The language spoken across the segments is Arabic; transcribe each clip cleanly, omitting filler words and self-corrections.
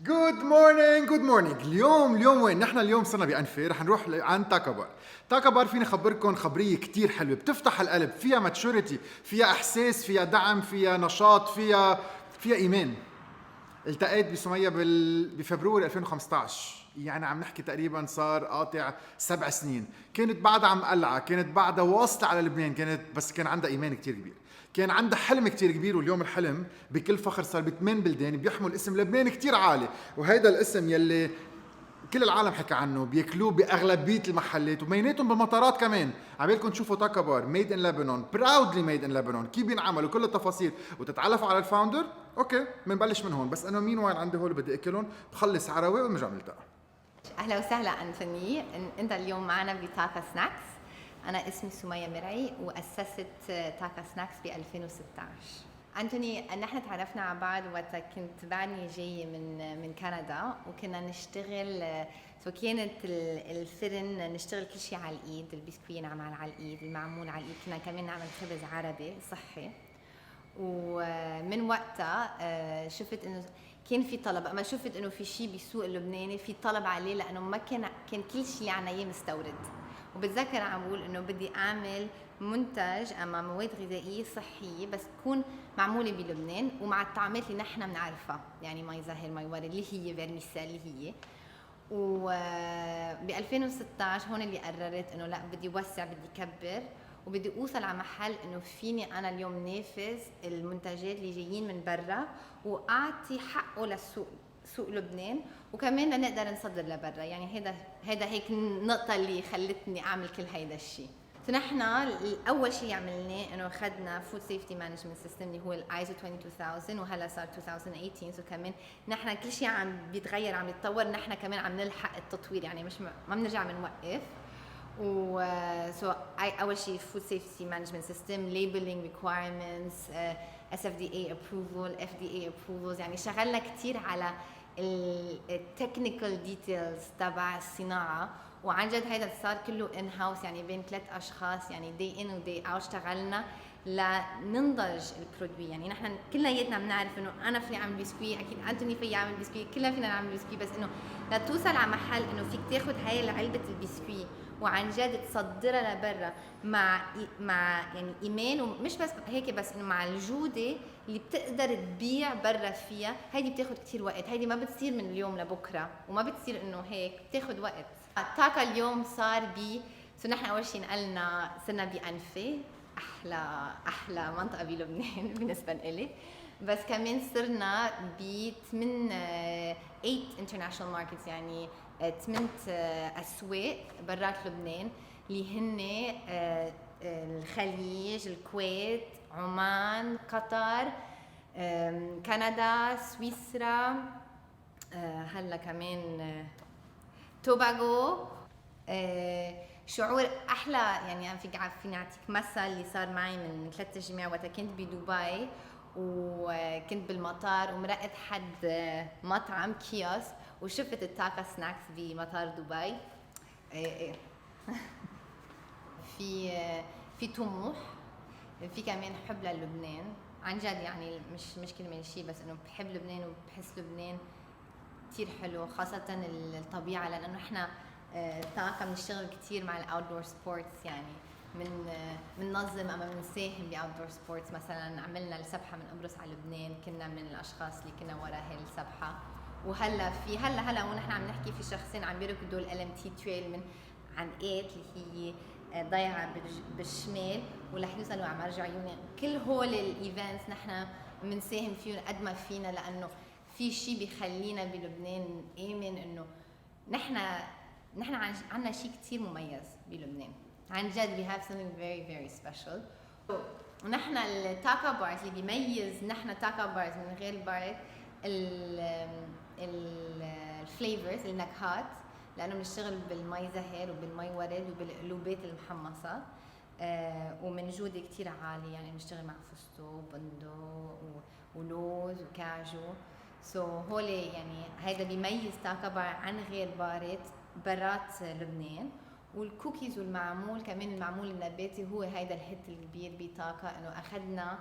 جود مورنينج. اليوم وين نحن؟ اليوم صرنا بأنفي، رح نروح عن تاكا بار. تاكا بار فيني خبركم خبريه كتير حلوه، بتفتح القلب، فيها ماتشوريتي، فيها احساس، فيها دعم، فيها نشاط، فيها ايمان. التقيت بسمية بفبروري 2015، يعني عم نحكي تقريبا صار قاطع 7 سنين. كانت بعدها عم قلعة، كانت بعدها واصلة على لبنان، بس كان عندها إيمان كتير كبير، كان عندها حلم كتير كبير. واليوم الحلم بكل فخر صار ب8 بلدان، بيحمل اسم لبنان كتير عالي. وهيدا الاسم يلي كل العالم حكى عنه، بياكلوه باغلبيه المحلات وبيناتهم بالمطارات كمان. عبالكم تشوفوا تاكا بار ميد ان لبنان، براودلي ميد ان لبنان، كيف بينعملوا كل التفاصيل وتتعرفوا على الفاوندر. اوكي بنبلش من هون، بس انا مين وين عندي هول بدي اكلهم، بخلص عراوي ونرجع نلتقى. اهلا وسهلا انتوني. انت اليوم معنا بتاكا سناكس. انا اسمي سمية مرعي واسست تاكا سناكس ب 2016. انتوني، نحن تعرفنا على بعض وقت كنت بعدني جايه من كندا، وكنا نشتغل كانت الفرن نشتغل كل شيء على الايد، البسكويت نعمل على الايد، المعمول على الايد، كنا كمان نعمل خبز عربي صحي. ومن وقتها شفت انه كان في طلب، اما شفت انه في شيء بالسوق اللبناني في طلب عليه، لانه ما كان كل شيء اللي عنا اياه مستورد. وبتذكر عم بقول انه بدي اعمل منتج اما مواد غذائيه صحيه بس تكون معموله بلبنان ومع الطعمات اللي نحن بنعرفها، يعني مي زهر، مي ورد، اللي هي فيرميسيل اللي هي. وب 2016 هون اللي قررت انه لا، بدي اوسع، بدي كبر، وبدي اوصل على محل انه فيني انا اليوم نافذ المنتجات اللي جايين من برا واعطي حقه للسوق، سوق لبنان، وكمان لنقدر نصدر لبرا. يعني هيدا هيك النقطة اللي خلتني اعمل كل هيدا الشيء. فنحن اول شيء عملناه انه اخذنا فود سيفتي مانجمنت سيستم اللي هو الايزو 22000، وهلا صار 2018. سو كمان نحن كل شيء عم بيتغير، عم يتطور، نحن كمان عم نلحق التطوير، يعني مش ما بنرجع بنوقف. و سو اول شيء فود سيفتي مانجمنت سيستم، ليبلينج ريكوايرمنتس، SFDA approval، FDA approvals، يعني شغلنا كثير على التكنيكال ديتيلز تبع الصناعه. وعن جد هيدا صار كله ان هاوس، يعني بين 3 اشخاص، يعني دي ان ودي اوت اشتغلنا لننضج البرودوي. يعني نحن كلياتنا بنعرف انه انا فيني اعمل بسكوي، اكيد انتوني في يعمل بسكوي، كلنا فينا نعمل بسكوي، بس انه لتوصل على محل انه فيك تاخذ هاي علبه البسكوي وعن جد تصدرها لبرا مع يعني ايمان، ومش بس هيك، بس انه مع الجوده اللي بتقدر تبيع برا فيها. هيدي بتاخذ كثير وقت، هيدي ما بتصير من اليوم لبكره، وما بتصير انه هيك، بتاخذ وقت. تاكا اليوم صار نحن اول شيء نقلنا، صرنا بأنفي، احلى منطقه بلبنان بالنسبه لإلي، بس كمان صرنا ب 8 international markets، يعني 8 اسواق برات لبنان، اللي هن الخليج، الكويت، عمان، قطر، كندا، سويسرا، هلا كمان توباغو. شعور احلى. يعني انا فيني اعطيك مثل اللي صار معي من 3 جماع وقت كنت بدبي، وكنت بالمطار ومرقت حد مطعم كيوس، وشفت التاكا سناكس بمطار دبي. إيه. في طموح، في كمان حب للبنان عن جد، يعني مش كلمه شيء، بس انه بحب لبنان وبحس لبنان كتير حلو، خاصة الطبيعة، لأنه إحنا تاكا بنشتغل كتير مع الأوت دور سبورتس، يعني بننظم أما بنساهم بأوت دور سبورتس. مثلا عملنا السبحة من قبرص على لبنان، كنا من الأشخاص اللي كنا ورا هاي السبحة. وهلا في هلا ونحن عم نحكي في شخصين عم بيركضوا LMT تريل من عن 8 اللي هي ضيعة بالشمال، ورح يوصلوا على مرج عيوني. كل هول الايفنتس نحن بنساهم فيهم قد ما فينا، لأنه في شيء بيخلينا بلبنان آمن إنه نحن عنا شيء كتير مميز بلبنان. عن جد we have something very very special. ونحن التاكا بارز اللي بيميز نحن تاكا بارز من غير البارز الفليفرز، النكهات، لأنه بنشتغل بالمي زهر وبالمي ورد وبالقلوبات المحمصة، ومن جودة كتير عالية. يعني بنشتغل مع فستق وبندق ولوز وكاجو. هولي يعني هيدا بيميز تاكا بار عن غير بارات برات لبنان. والكوكيز والمعمول كمان، المعمول النباتي هو هيدا الهيت الكبير بتاكا، انه اخذنا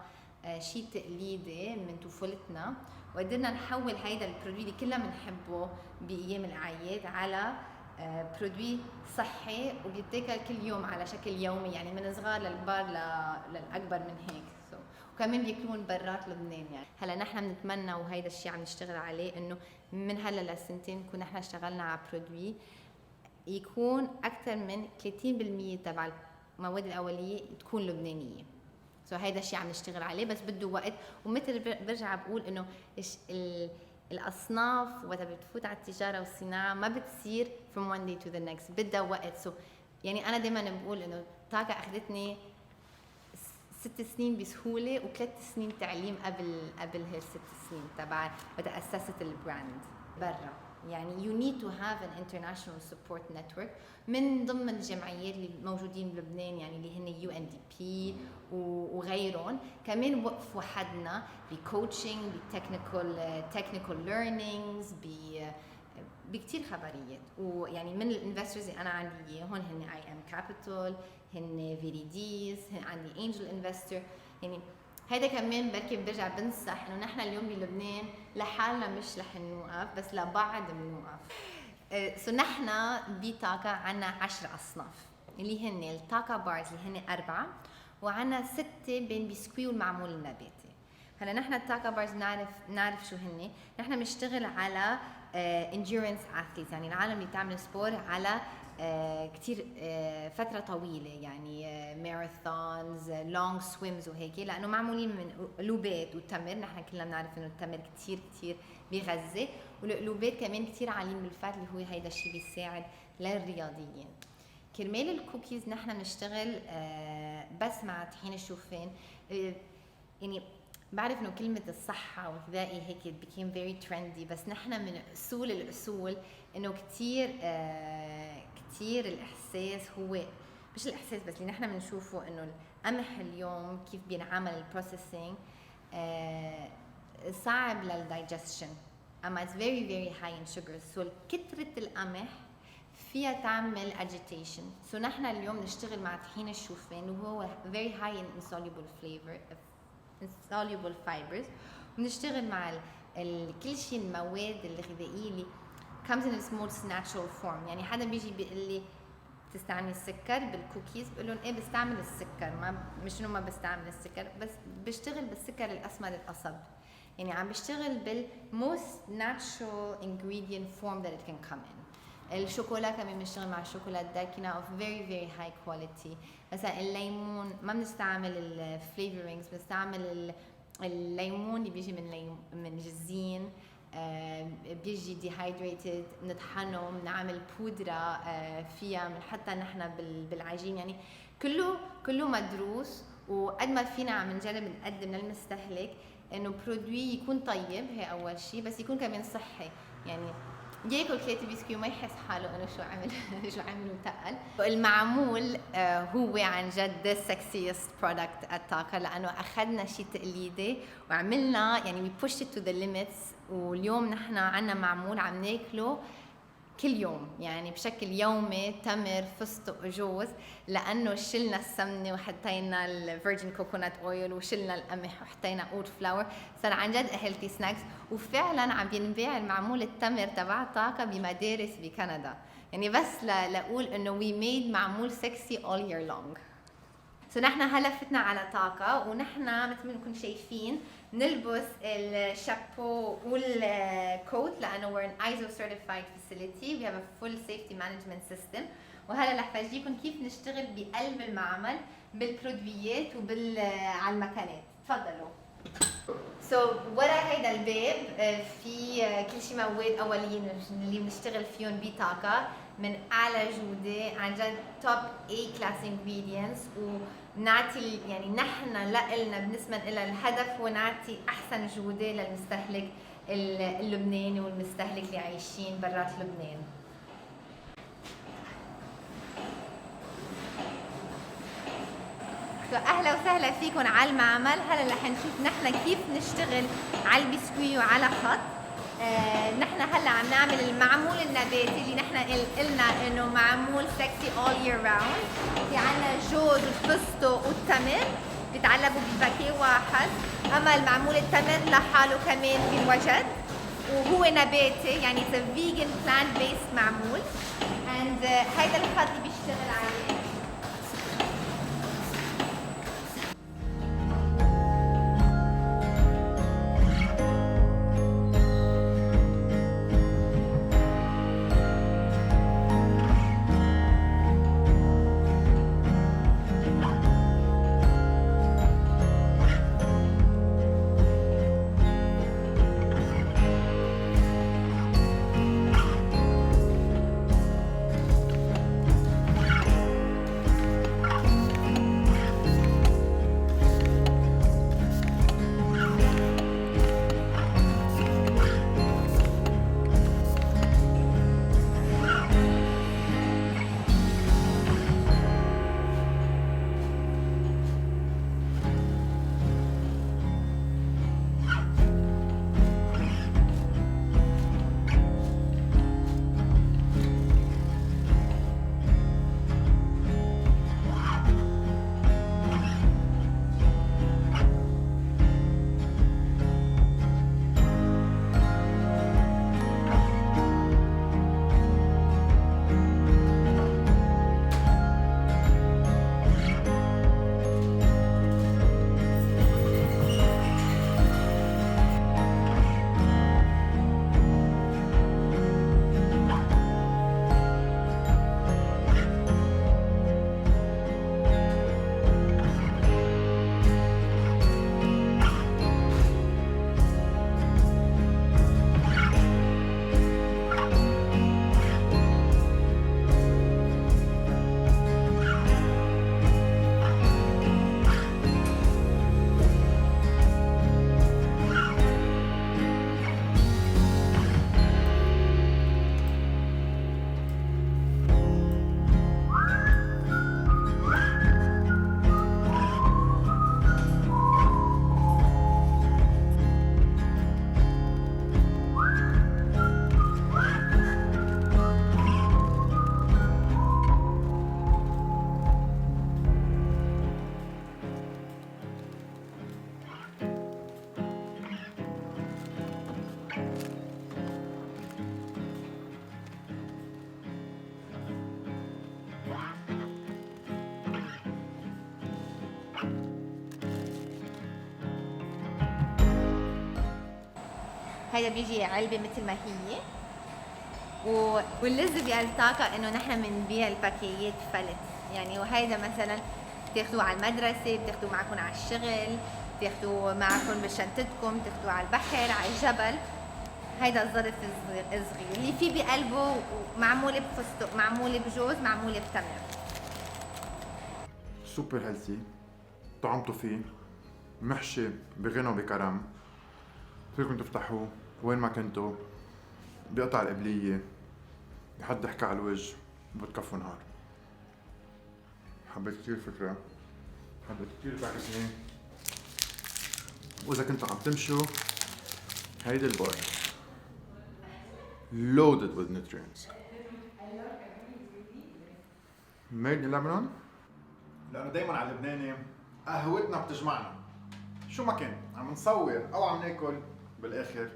شيء تقليدي من طفولتنا وقدرنا نحول هيدا البرودوي اللي كلنا بنحبه بايام الاعياد على برودوي صحي وبيتاكل كل يوم على شكل يومي، يعني من صغار للكبار للاكبر من هيك. وكمان بياكلون برات لبنان. يعني هلا نحن بنتمنى وهيدا الشيء عم نشتغل عليه انه من هلا لسنتين نكون نحن اشتغلنا على برودوي يكون اكثر من 30% تبع المواد الاوليه تكون لبنانيه. هيدا الشيء عم نشتغل عليه بس بده وقت، ومثل برجع بقول انه الاصناف وقت بتفوت على التجاره والصناعه ما بتصير from one day to the next، بدها وقت. يعني انا دائما بقول انه طاقه اخذتني 6 سنين بسهوله و3 سنين تعليم قبل هال6 سنين تبع بدأ اسست البراند برا. يعني you need to have an international support network من ضمن الجمعيات اللي موجودين بلبنان، يعني اللي هن UNDP وغيرهم. كمان وقفوا حدنا بكوتشنج، بتكنيكال ليرنينجز، بكتير خبريات. ويعني من الانفسترز اللي انا عندي اياهم هن IM Capital، هن فيريديز، عندي انجل انفستر. يعني هذا كمان بركي برجع بنصح انه نحن اليوم بلبنان لحالنا مش رح نوقف، بس لبعض بنوقف. نحن بطاقة عنا 10 اصناف اللي هن الطاقة بارز اللي هن 4، وعنا 6 بين بسكوي والمعمول النباتي. هلا نحن الطاقة بارز نعرف شو هن. نحن بنشتغل على endurance athletes، يعني العالم اللي بتعمل سبور على كتير فترة طويلة، يعني ماراثونز، لونج سويمز وهيك، لأنه معمولين من قلوبات والتمر. نحن كلنا بنعرف إنه التمر كتير بيغذي، والقلوبات كمان كتير عاليين بالفات اللي هو هيدا الشيء بيساعد للرياضيين. كرمال الكوكيز نحن بنشتغل بس مع طحين الشوفان. يعني بعرف انه كلمة الصحة والغذائي هيك became very trendy، بس نحن من اصول الاصول انه كتير الاحساس هو مش الاحساس بس، اللي نحن بنشوفه انه القمح اليوم كيف بينعمل البروسيسنج صعب للدايجستشن، اما it's very high in sugar. كترة القمح فيها تعمل agitation. نحن اليوم نشتغل مع طحين الشوفان وهو very high in insoluble fibers، ونشتغل مع كل شيء المواد الغذائيه اللي comes in its most natural form. يعني حدا بيجي بيقول لي بتستعملي السكر بالكوكيز، بقول لهم ايه بستعمل السكر، مش انه ما بستعمل السكر، بس بشتغل بالسكر الاسمر القصب. يعني عم بشتغل most natural ingredient form that it can come in. الشوكولا كمان بنشتغل مع الشوكولا الداكنة of very high quality. مثلا الليمون ما بنستعمل الفليفرينجز، بنستعمل الليمون اللي بيجي من جزين، بيجي ديهايدريتد، بنطحنه، بنعمل بودرة فيها، بنحطها نحن بالعجين. يعني كله مدروس، وقد ما فينا عم نجرب نقدم للمستهلك انه برودوي يكون طيب، هي اول شيء، بس يكون كمان صحي. يعني ياكل 3 بسكوي وما يحس حاله انه شو عمل وتقل. المعمول هو عن جد the sexiest product الطاقة، لانه اخذنا شيء تقليدي وعملنا يعني we pushed it to the limits. واليوم نحن عنا معمول عم ناكله كل يوم، يعني بشكل يومي، تمر، فستق، جوز، لانه شلنا السمنه وحطينا الفيرجن كوكونات اويل وشلنا القمح وحطينا اوت فلاور، صار عن جد هيلثي سناكس. وفعلا عم بينباع المعمول التمر تبع طاقه بمدارس بكندا، يعني بس لاقول انه وي ميد معمول سكسي all year long. نحن هلا فتنا على طاقه، ونحن مثل ما انكم شايفين نلبس الشابو والكوت لانه we're an ISO certified facility. We have a full safety management system. وهلا رح فرجيكم كيف نشتغل بقلب المعمل بالبرودويات على المكانات. تفضلوا. ورا هيدا الباب في كل شيء مواد اوليين اللي بنشتغل فيهم بطاقه من اعلى جوده، عن جد top A class ingredients. ونعطي يعني نحن لنا بالنسبه لنا الهدف هو نعطي احسن جوده للمستهلك اللبناني والمستهلك اللي عايشين برات لبنان. اهلا وسهلا فيكم على المعمل. هلا رح نشوف نحن كيف نشتغل على البسكوي وعلى خط. نحن هلا عم نعمل المعمول النباتي اللي نحن قلنا انه معمول سكسي all year round. في عنا جوز والفستق والتمر، بيتعلبوا بباكيه واحد. اما المعمول التمر لحاله كمان بينوجد، وهو نباتي يعني فيجن بلانت بيس معمول. اند هيدا الخط اللي بيشتغل عليه. هيدا بيجي علبة مثل ما هي. واللذ بهالطاقة انه نحن بنبيع الباكيات فلت يعني، وهيدا مثلا بتاخدوه على المدرسة، بتاخدوه معكم على الشغل، بتاخدوه معكم بشنطتكم، بتاخدوه على البحر، على الجبل. هيدا الظرف الصغير اللي فيه بقلبه معمولة بفستق، معمولة بجوز، معمولة بتمر. سوبر هيلثي، طعمته فيه محشي بغنى وبكرم، فيكم تفتحوه وين ما كنتوا بقطع القبلية لحد ضحكة على الوجه وبتكفوا نهار. حبيت كتير الفكرة، حبيت كتير تعجبني. وإذا كنتوا عم تمشوا هيدي البار loaded with nutrients. made in Lebanon. لأنه دايما على اللبناني قهوتنا بتجمعنا شو ما كان عم نصور أو عم ناكل بالآخر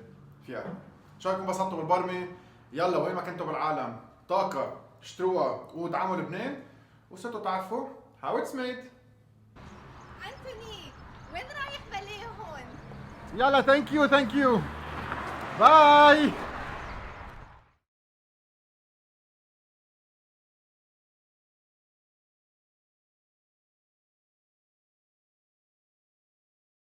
فيها. شو رايكم انبسطتوا بالبرمة؟ يلا وين ما كنتوا بالعالم طاقة اشتروها ودعموا لبنان وصرتوا تعرفوا how it's made. أنتوني وين رايح بلاي هون؟ يلا ثانك يو باي.